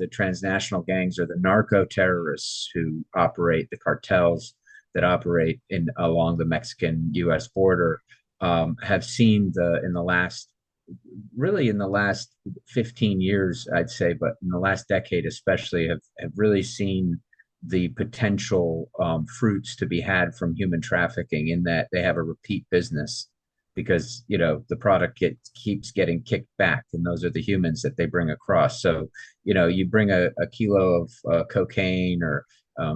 the transnational gangs or the narco terrorists who operate, the cartels that operate in along the Mexican-U.S. border, have seen in the last, really in the last 15 years, I'd say, but in the last decade especially, have really seen the potential fruits to be had from human trafficking, in that they have a repeat business, because the product keeps getting kicked back, and those are the humans that they bring across. So you bring a kilo of cocaine or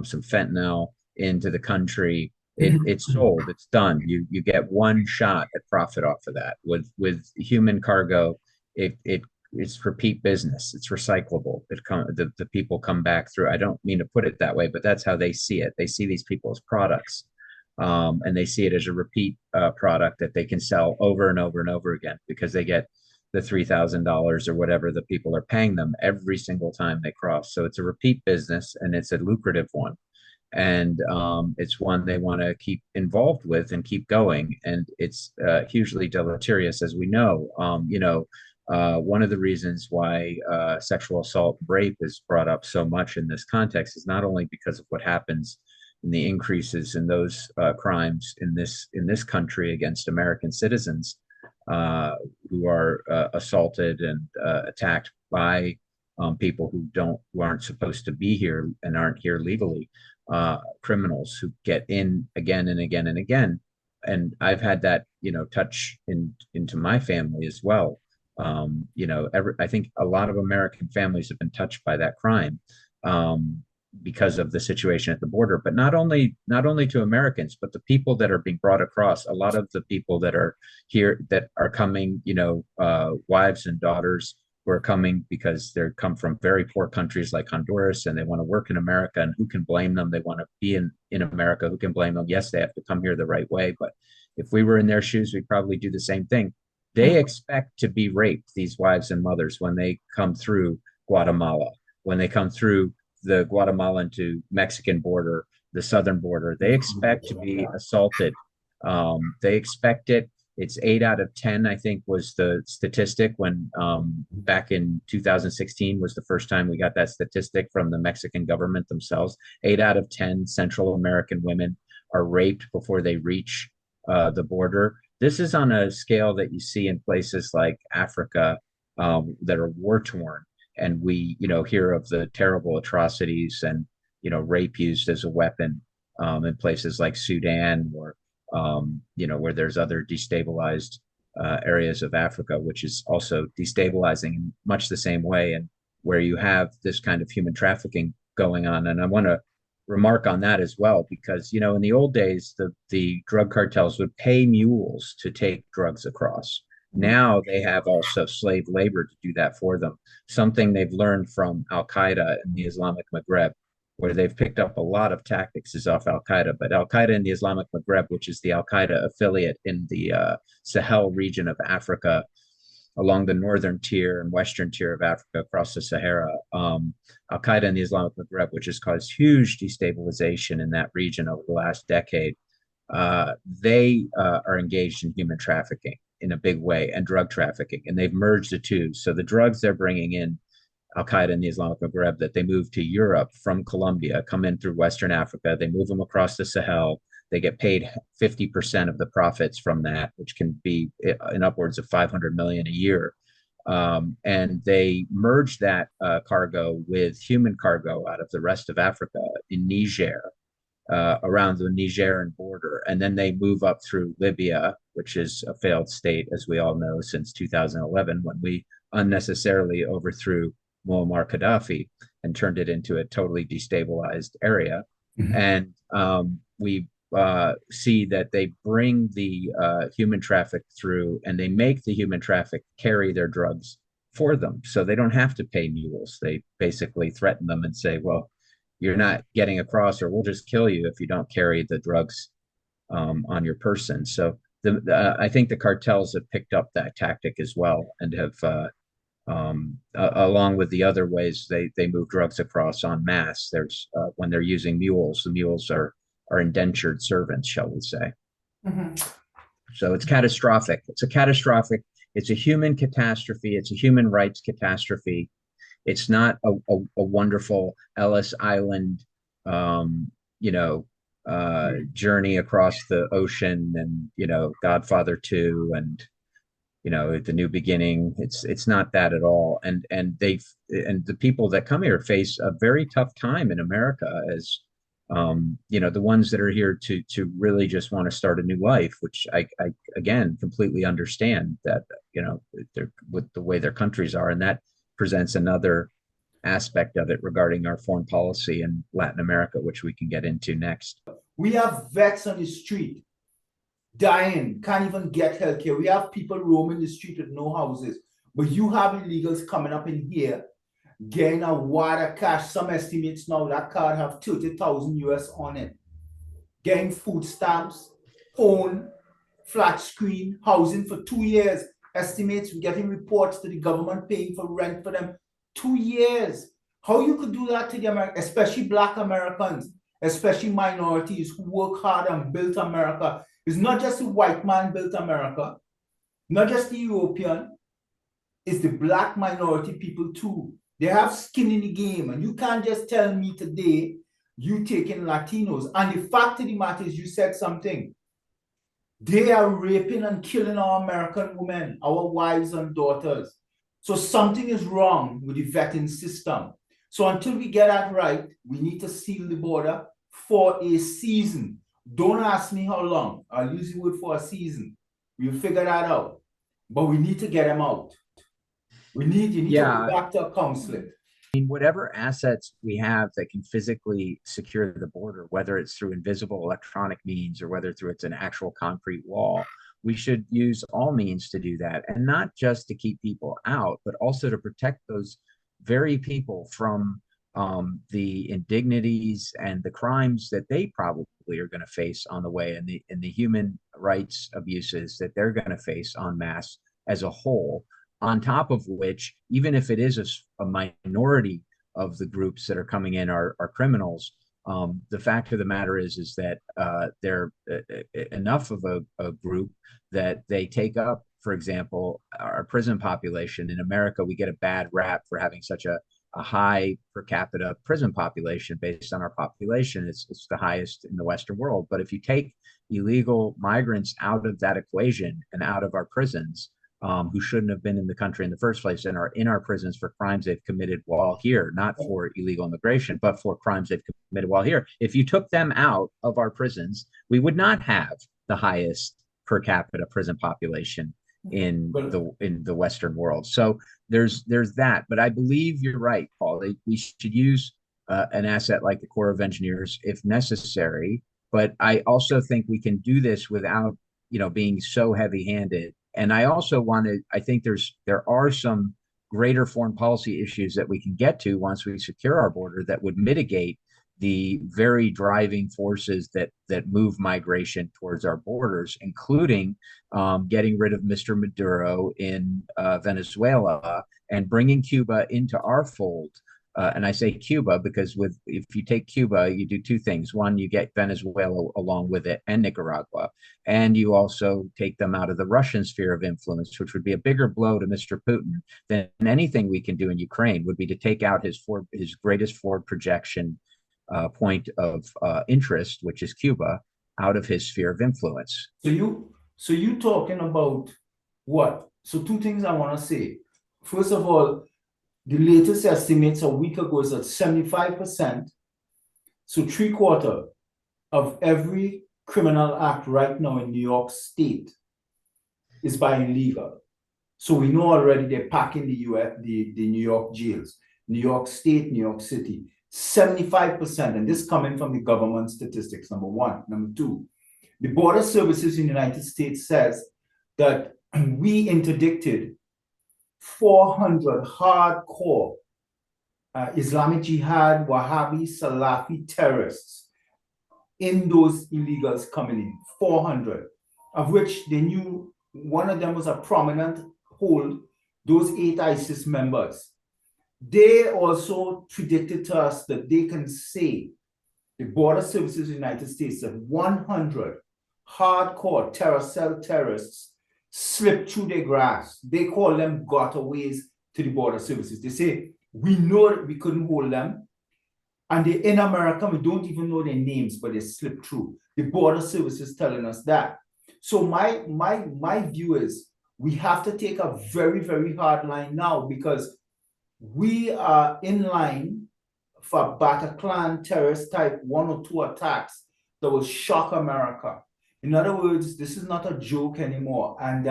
some fentanyl into the country, it's sold, it's done. You get one shot at profit off of that. With human cargo, it's repeat business. It's recyclable. The people come back through. I don't mean to put it that way, but that's how they see it. They see these people as products, and they see it as a repeat product that they can sell over and over and over again, because they get the $3,000 or whatever the people are paying them every single time they cross. So it's a repeat business, and it's a lucrative one, and it's one they want to keep involved with and keep going. And it's hugely deleterious, as we know. One of the reasons why sexual assault and rape is brought up so much in this context is not only because of what happens in the increases in those crimes in this country against American citizens who are assaulted and attacked by people who aren't supposed to be here and aren't here legally, criminals who get in again and again and again. And I've had that touch into my family as well. I think a lot of American families have been touched by that crime, because of the situation at the border. But not only to Americans, but the people that are being brought across. A lot of the people that are here, that are coming, wives and daughters who are coming because they come from very poor countries like Honduras, and they want to work in America. And who can blame them? They want to be in America. Who can blame them? Yes, they have to come here the right way, but if we were in their shoes, we'd probably do the same thing. They expect to be raped, these wives and mothers, when they come through Guatemala, when they come through the Guatemalan to Mexican border, the southern border. They expect to be assaulted. They expect it. It's 8 out of 10, I think, was the statistic when back in 2016 was the first time we got that statistic from the Mexican government themselves. 8 out of 10 Central American women are raped before they reach the border. This is on a scale that you see in places like Africa that are war torn, and we hear of the terrible atrocities and rape used as a weapon in places like Sudan, or where there's other destabilized areas of Africa, which is also destabilizing in much the same way, and where you have this kind of human trafficking going on. And I want to remark on that as well, because in the old days, the drug cartels would pay mules to take drugs across. Now they have also slave labor to do that for them, something they've learned from Al Qaeda in the Islamic Maghreb, where they've picked up a lot of tactics is off Al Qaeda. But Al Qaeda in the Islamic Maghreb, which is the Al Qaeda affiliate in the Sahel region of Africa, along the northern tier and western tier of Africa across the Sahara, Al Qaeda in the Islamic Maghreb, which has caused huge destabilization in that region over the last decade, they are engaged in human trafficking in a big way, and drug trafficking, and they've merged the two. So the drugs they're bringing in, Al Qaeda in the Islamic Maghreb, that they move to Europe from Colombia, come in through Western Africa, they move them across the Sahel. They get paid 50% of the profits from that, which can be in upwards of 500 million a year. And they merge that cargo with human cargo out of the rest of Africa in Niger, around the Nigerian border. And then they move up through Libya, which is a failed state, as we all know, since 2011, when we unnecessarily overthrew Muammar Gaddafi and turned it into a totally destabilized area. And we see that they bring the human traffic through, and they make the human traffic carry their drugs for them. So they don't have to pay mules. They basically threaten them and say, well, you're not getting across, or we'll just kill you if you don't carry the drugs on your person. So I think the cartels have picked up that tactic as well, and have, along with the other ways they move drugs across en masse. There's when they're using mules, the mules are indentured servants, shall we say. So it's catastrophic. It's a human catastrophe. It's a human rights catastrophe. It's not a wonderful Ellis Island, um, you know, journey across the ocean, and Godfather 2, and the new beginning. It's not that at all. And the people that come here face a very tough time in America, as the ones that are here to really just want to start a new life, which I again completely understand that, they're with the way their countries are, and that presents another aspect of it regarding our foreign policy in Latin America, which we can get into next. We have vets on the street dying, can't even get healthcare. We have people roaming the street with no houses. But you have illegals coming up in here, getting a wad of cash. Some estimates now that card have 30,000 US on it. Getting food stamps, phone, flat screen, housing for 2 years. Estimates, getting reports to the government paying for rent for them. 2 years. How you could do that to the Americans, especially Black Americans, especially minorities who work hard and built America. It's not just the white man built America, not just the European, it's the Black minority people too. They have skin in the game, and you can't just tell me today you taking Latinos. And the fact of the matter is, you said something. They are raping and killing our American women, our wives and daughters. So something is wrong with the vetting system. So until we get that right, we need to seal the border for a season. Don't ask me how long. I'll use the word for a season. We'll figure that out. But we need to get them out. You need to go back to a consulate. I mean, whatever assets we have that can physically secure the border, whether it's through invisible electronic means or whether through it's an actual concrete wall, we should use all means to do that. And not just to keep people out, but also to protect those very people from the indignities and the crimes that they probably are going to face on the way, and the human rights abuses that they're going to face en masse as a whole. On top of which, even if it is a minority of the groups that are coming in are criminals, the fact of the matter is that they're enough of a group that they take up, for example, our prison population. In America, we get a bad rap for having such a high per capita prison population based on our population. It's the highest in the Western world. But if you take illegal migrants out of that equation and out of our prisons, who shouldn't have been in the country in the first place and are in our prisons for crimes they've committed while here, not for illegal immigration, but for crimes they've committed while here. If you took them out of our prisons, we would not have the highest per capita prison population in the Western world. So there's that. But I believe you're right, Paul. We should use an asset like the Corps of Engineers if necessary. But I also think we can do this without being so heavy-handed. And I also I think there are some greater foreign policy issues that we can get to once we secure our border that would mitigate the very driving forces that move migration towards our borders, including getting rid of Mr. Maduro in Venezuela and bringing Cuba into our fold. And I say Cuba because if you take Cuba, you do two things. One, you get Venezuela along with it and Nicaragua, and you also take them out of the Russian sphere of influence, which would be a bigger blow to Mr. Putin than anything we can do in Ukraine. Would be to take out his greatest forward projection point of interest, which is Cuba, out of his sphere of influence. So you talking about what? So two things I want to say. First of all, the latest estimates a week ago is at 75%. So 3/4 of every criminal act right now in New York State is by illegal. So we know already they're packing the New York jails. New York State, New York City, 75%. And this coming from the government statistics, number one. Number two, the Border Services in the United States says that we interdicted 400 hardcore Islamic Jihad, Wahhabi, Salafi terrorists in those illegals coming in. 400, of which they knew one of them was a prominent hold, those 8 ISIS members. They also predicted to us that they can say, the Border Services of the United States, that 100 hardcore terror cell terrorists slipped through their grasp. They call them gotaways to the Border Services. They say We know that we couldn't hold them. And they're in America, we don't even know their names, but they slipped through. The border service is telling us that. So my view is we have to take a very, very hard line now, because we are in line for Bataclan terrorist type 1 or 2 attacks that will shock America. In other words, this is not a joke anymore. And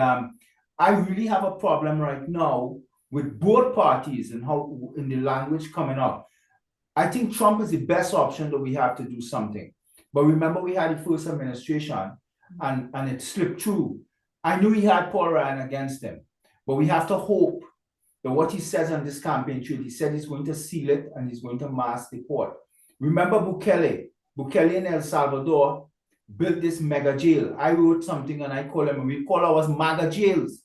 I really have a problem right now with both parties and how in the language coming out. I think Trump is the best option that we have to do something. But remember, we had the first administration and it slipped through. I knew he had Paul Ryan against him, but we have to hope that what he says on this campaign trail, he said he's going to seal it and he's going to mass deport. Remember Bukele in El Salvador built this mega jail. I wrote something and I call him, we call ours mega jails.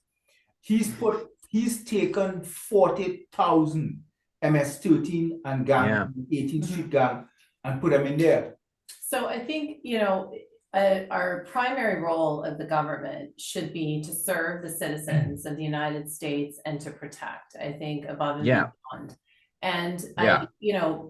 He's taken 40,000 MS-13 and gang, 18th Street gang, and put them in there. So I think, our primary role of the government should be to serve the citizens of the United States and to protect, I think, above and beyond. And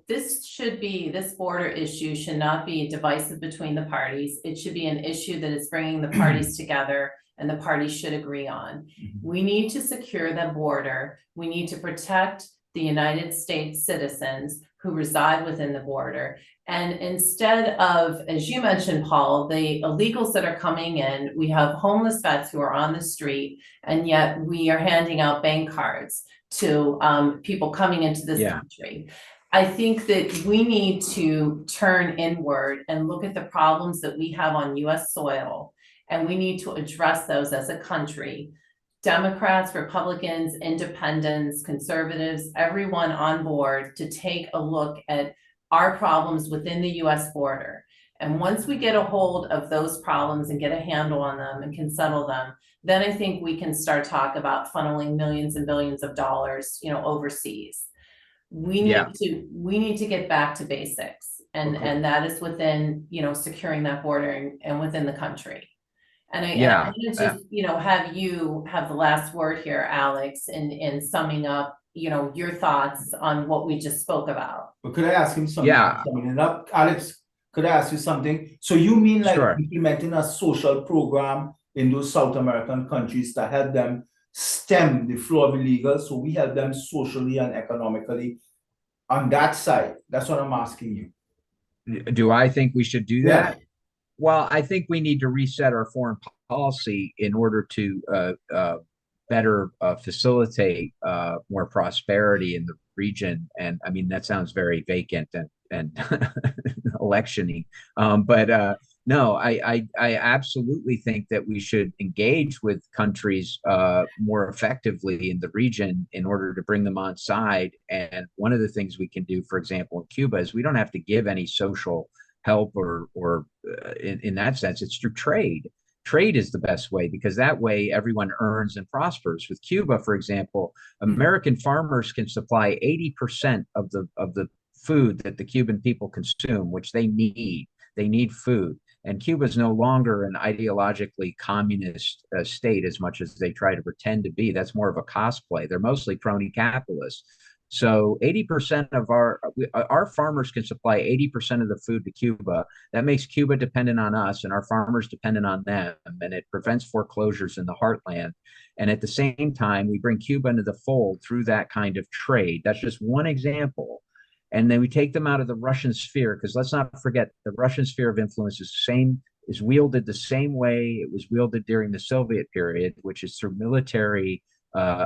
this border issue should not be divisive between the parties. It should be an issue that is bringing the parties together and the parties should agree on. We need to secure the border. We need to protect the United States citizens who reside within the border. And instead of, as you mentioned, Paul, the illegals that are coming in, we have homeless vets who are on the street, and yet we are handing out bank cards to people coming into this country. I think that we need to turn inward and look at the problems that we have on US soil, and we need to address those as a country. Democrats, Republicans, independents, conservatives, everyone on board to take a look at our problems within the US border. And once we get a hold of those problems and get a handle on them and can settle them, then I think we can start talk about funneling millions and billions of dollars, overseas. We need to get back to basics, and that is within, securing that border and within the country. And I'm gonna just, have you have the last word here, Alex, in summing up, your thoughts on what we just spoke about. But could I ask him something? Summing it up, Alex, could I ask you something? So you mean like implementing a social program in those South American countries to help them stem the flow of illegals, so we help them socially and economically on that side? That's what I'm asking you. Do I think we should do that? Well, I think we need to reset our foreign policy in order to better facilitate more prosperity in the region. And I mean, that sounds very vacant and electiony. But no, I absolutely think that we should engage with countries more effectively in the region in order to bring them on side. And one of the things we can do, for example, in Cuba, is we don't have to give any social help or in that sense. It's through trade. Trade is the best way, because that way everyone earns and prospers. With Cuba, for example, American farmers can supply 80% of the food that the Cuban people consume, which they need. They need food. And Cuba is no longer an ideologically communist state as much as they try to pretend to be. That's more of a cosplay. They're mostly crony capitalists. So 80% of our farmers can supply 80% of the food to Cuba. That makes Cuba dependent on us and our farmers dependent on them. And it prevents foreclosures in the heartland. And at the same time, we bring Cuba into the fold through that kind of trade. That's just one example. And then we take them out of the Russian sphere, because let's not forget the Russian sphere of influence is wielded the same way it was wielded during the Soviet period, which is through military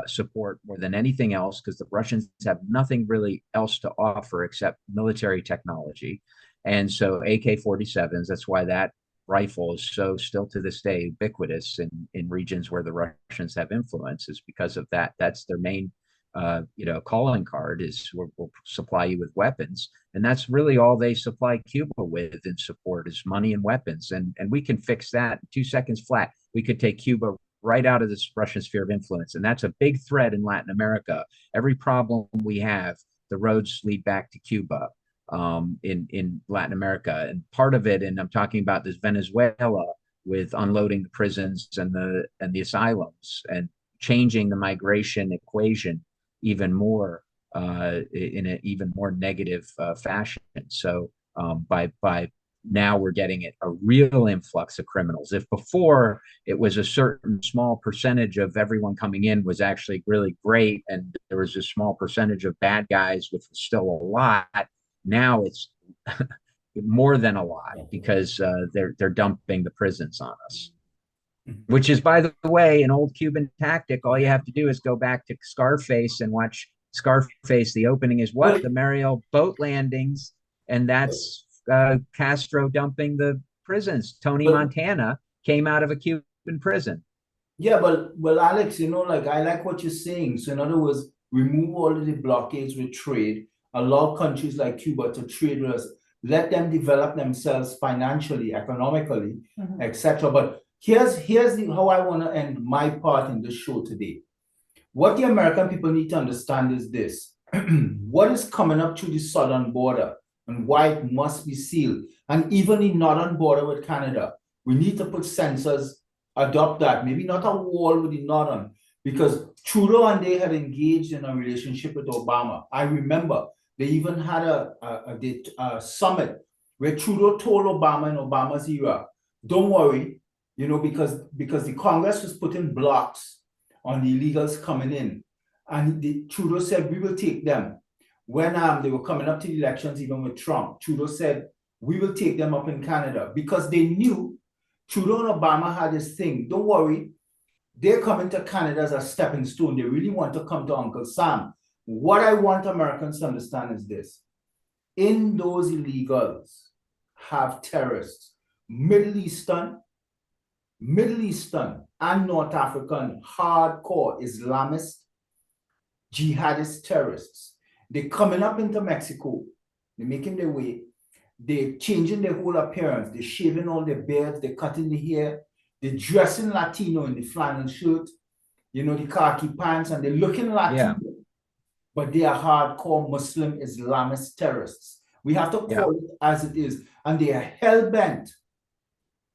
support more than anything else, because the Russians have nothing really else to offer except military technology. And so AK-47s, that's why that rifle is so still to this day ubiquitous in regions where the Russians have influence, is because of that. That's their main calling card, is we'll supply you with weapons. And that's really all they supply Cuba with in support, is money and weapons. And we can fix that in 2 seconds flat. We could take Cuba right out of this Russian sphere of influence. And that's a big threat in Latin America. Every problem we have, the roads lead back to Cuba in Latin America. And part of it, and I'm talking about this Venezuela, with unloading the prisons and the asylums and changing the migration equation even more. in an even more negative fashion. So by now we're getting a real influx of criminals. If before it was a certain small percentage of everyone coming in was actually really great, and there was a small percentage of bad guys, which was still a lot, now it's more than a lot because they're dumping the prisons on us. Which is, by the way, an old Cuban tactic. All you have to do is go back to Scarface and watch Scarface. The opening is what? The Mariel boat landings, and that's Castro dumping the prisons. Tony But Montana came out of a Cuban prison. yeah, but well, Alex, like I like what you're saying. So in other words, remove all of the blockades with trade, allow countries like Cuba to trade with us, let them develop themselves financially, economically, etc. But how I want to end my part in this show today. What the American people need to understand is this. What is coming up through the southern border and why it must be sealed, and even the northern border with Canada, we need to put sensors, adopt that, maybe not a wall with the northern, because Trudeau and they had engaged in a relationship with Obama. I remember they even had a summit where Trudeau told Obama in Obama's era, don't worry, because the Congress was putting blocks on the illegals coming in. And Trudeau said, we will take them. When they were coming up to the elections, even with Trump, Trudeau said, we will take them up in Canada, because they knew Trudeau and Obama had this thing. Don't worry, they're coming to Canada as a stepping stone. They really want to come to Uncle Sam. What I want Americans to understand is this. In those illegals have terrorists, Middle Eastern and North African hardcore Islamist, jihadist terrorists. They're coming up into Mexico. They're making their way. They're changing their whole appearance. They're shaving all their beards. They're cutting the hair. They're dressing Latino in the flannel shirt, the khaki pants, and they're looking Latino. Yeah. But they are hardcore Muslim Islamist terrorists. We have to call it as it is. And they are hell-bent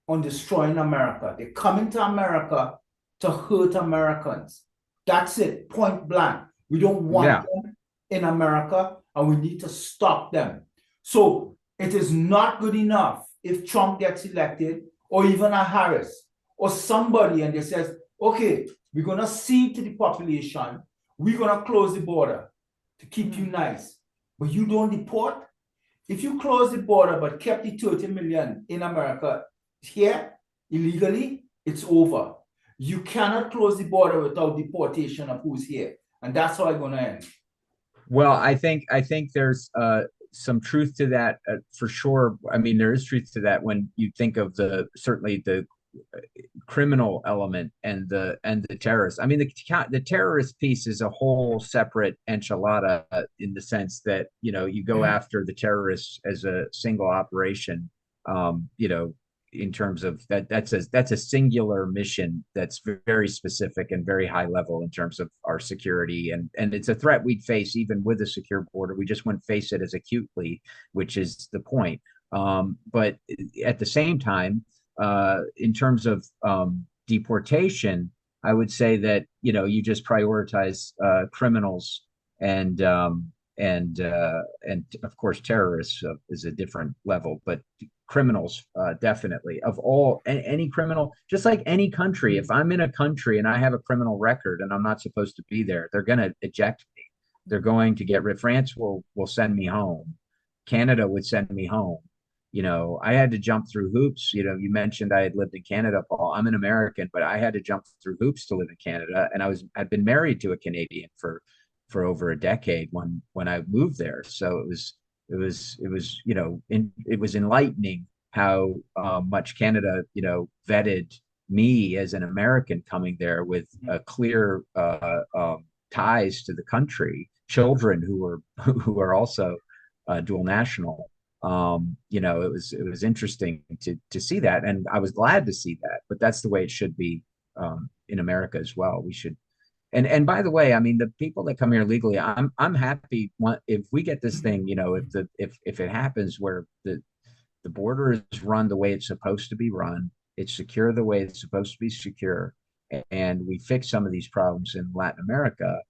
on destroying America. They're coming to America to hurt Americans. That's it, point blank. We don't want them in America, and we need to stop them. So it is not good enough if Trump gets elected, or even a Harris, or somebody, and they says, okay, we're going to cede to the population. We're going to close the border to keep you nice. But you don't deport. If you close the border but kept the 30 million in America here illegally, it's over. You cannot close the border without deportation of who's here. And that's how I'm going to end. Well, I think there's some truth to that for sure. I mean, there is truth to that when you think of certainly the criminal element and the terrorists. I mean, the terrorist piece is a whole separate enchilada in the sense that you go after the terrorists as a single operation. In terms of that's a singular mission that's very specific and very high level in terms of our security, and it's a threat we'd face even with a secure border. We just wouldn't face it as acutely, which is the point. But at the same time, in terms of deportation, I would say that you just prioritize criminals and of course terrorists is a different level, but criminals definitely of any criminal, just like any country. If I'm in a country and I have a criminal record and I'm not supposed to be there, they're going to eject me. They're going to get rid. France will send me home. Canada would send me home. I had to jump through hoops. You mentioned I had lived in Canada, Paul. I'm an American, but I had to jump through hoops to live in Canada, and I'd been married to a Canadian for over a decade when I moved there. So it was enlightening how much Canada vetted me as an American coming there with clear ties to the country, children who are also dual national. It was interesting to see that, and I was glad to see that. But that's the way it should be in America as well. We should. And by the way, I mean, the people that come here legally, I'm happy if we get this thing, if it happens where the border is run the way it's supposed to be run, it's secure the way it's supposed to be secure, and we fix some of these problems in Latin America.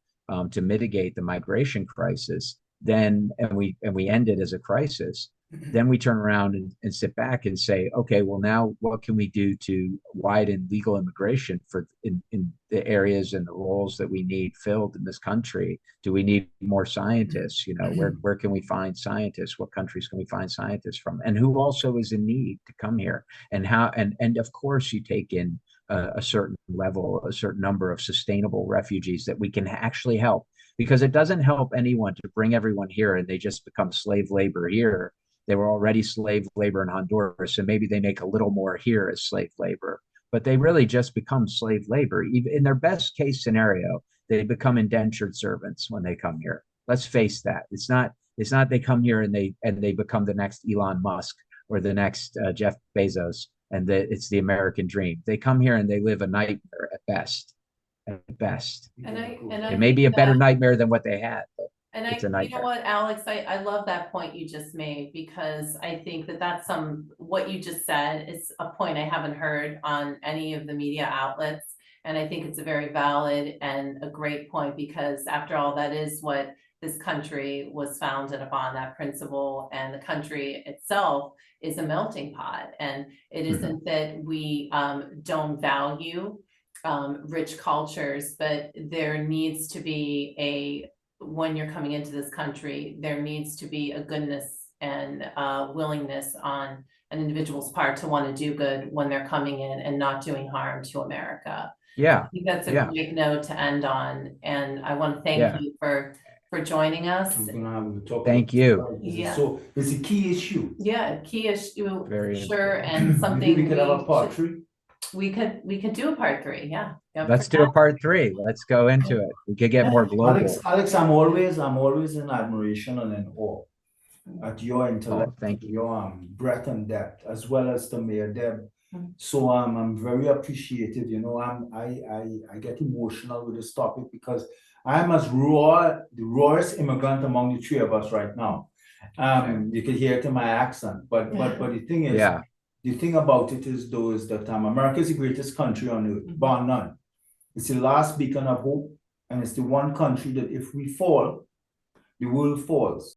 to mitigate the migration crisis, then and we end it as a crisis, then we turn around and sit back and say, okay, well, now what can we do to widen legal immigration in the areas and the roles that we need filled in this country? Do we need more scientists? You know, where can we find scientists? What countries can we find scientists from? And who also is in need to come here? And how? And of course, you take in a certain level, a certain number of sustainable refugees that we can actually help, because it doesn't help anyone to bring everyone here and they just become slave labor here. They were already slave labor in Honduras, and maybe they make a little more here as slave labor, but they really just become slave labor. Even in their best case scenario, they become indentured servants when they come here. Let's face that. It's not they come here and they become the next Elon Musk or the next Jeff Bezos, and it's the American dream. They come here and they live a nightmare at best. At best. And I It may be a better that, nightmare than what they had, but and it's a you know nightmare. what, Alex, I love that point you just made, because I think that that's what you just said is a point I haven't heard on any of the media outlets. And I think it's a very valid and a great point, because after all, that is what this country was founded upon, that principle, and the country itself is a melting pot. And it isn't that we don't value rich cultures, but there needs to be when you're coming into this country, there needs to be a goodness and willingness on an individual's part to want to do good when they're coming in and not doing harm to America. Yeah. I think that's a great note to end on, and I want to thank you for joining us. Thank you. Yeah. So it's a key issue. Yeah, key issue, Very sure, and something we could have a part 3. We could do a part 3. Yeah. Let's do a part 3. Let's go into it. We could get more global. Alex, I'm always in admiration and in awe at your intellect, thank you. your breadth and depth, as well as the Mayor Deb. So I'm very appreciative. You know, I get emotional with this topic because I'm the rawest immigrant among the 3 of us right now. You could hear it in my accent, but the thing is, the thing about it is that America is the greatest country on earth, bar none. It's the last beacon of hope, and it's the one country that if we fall, the world falls.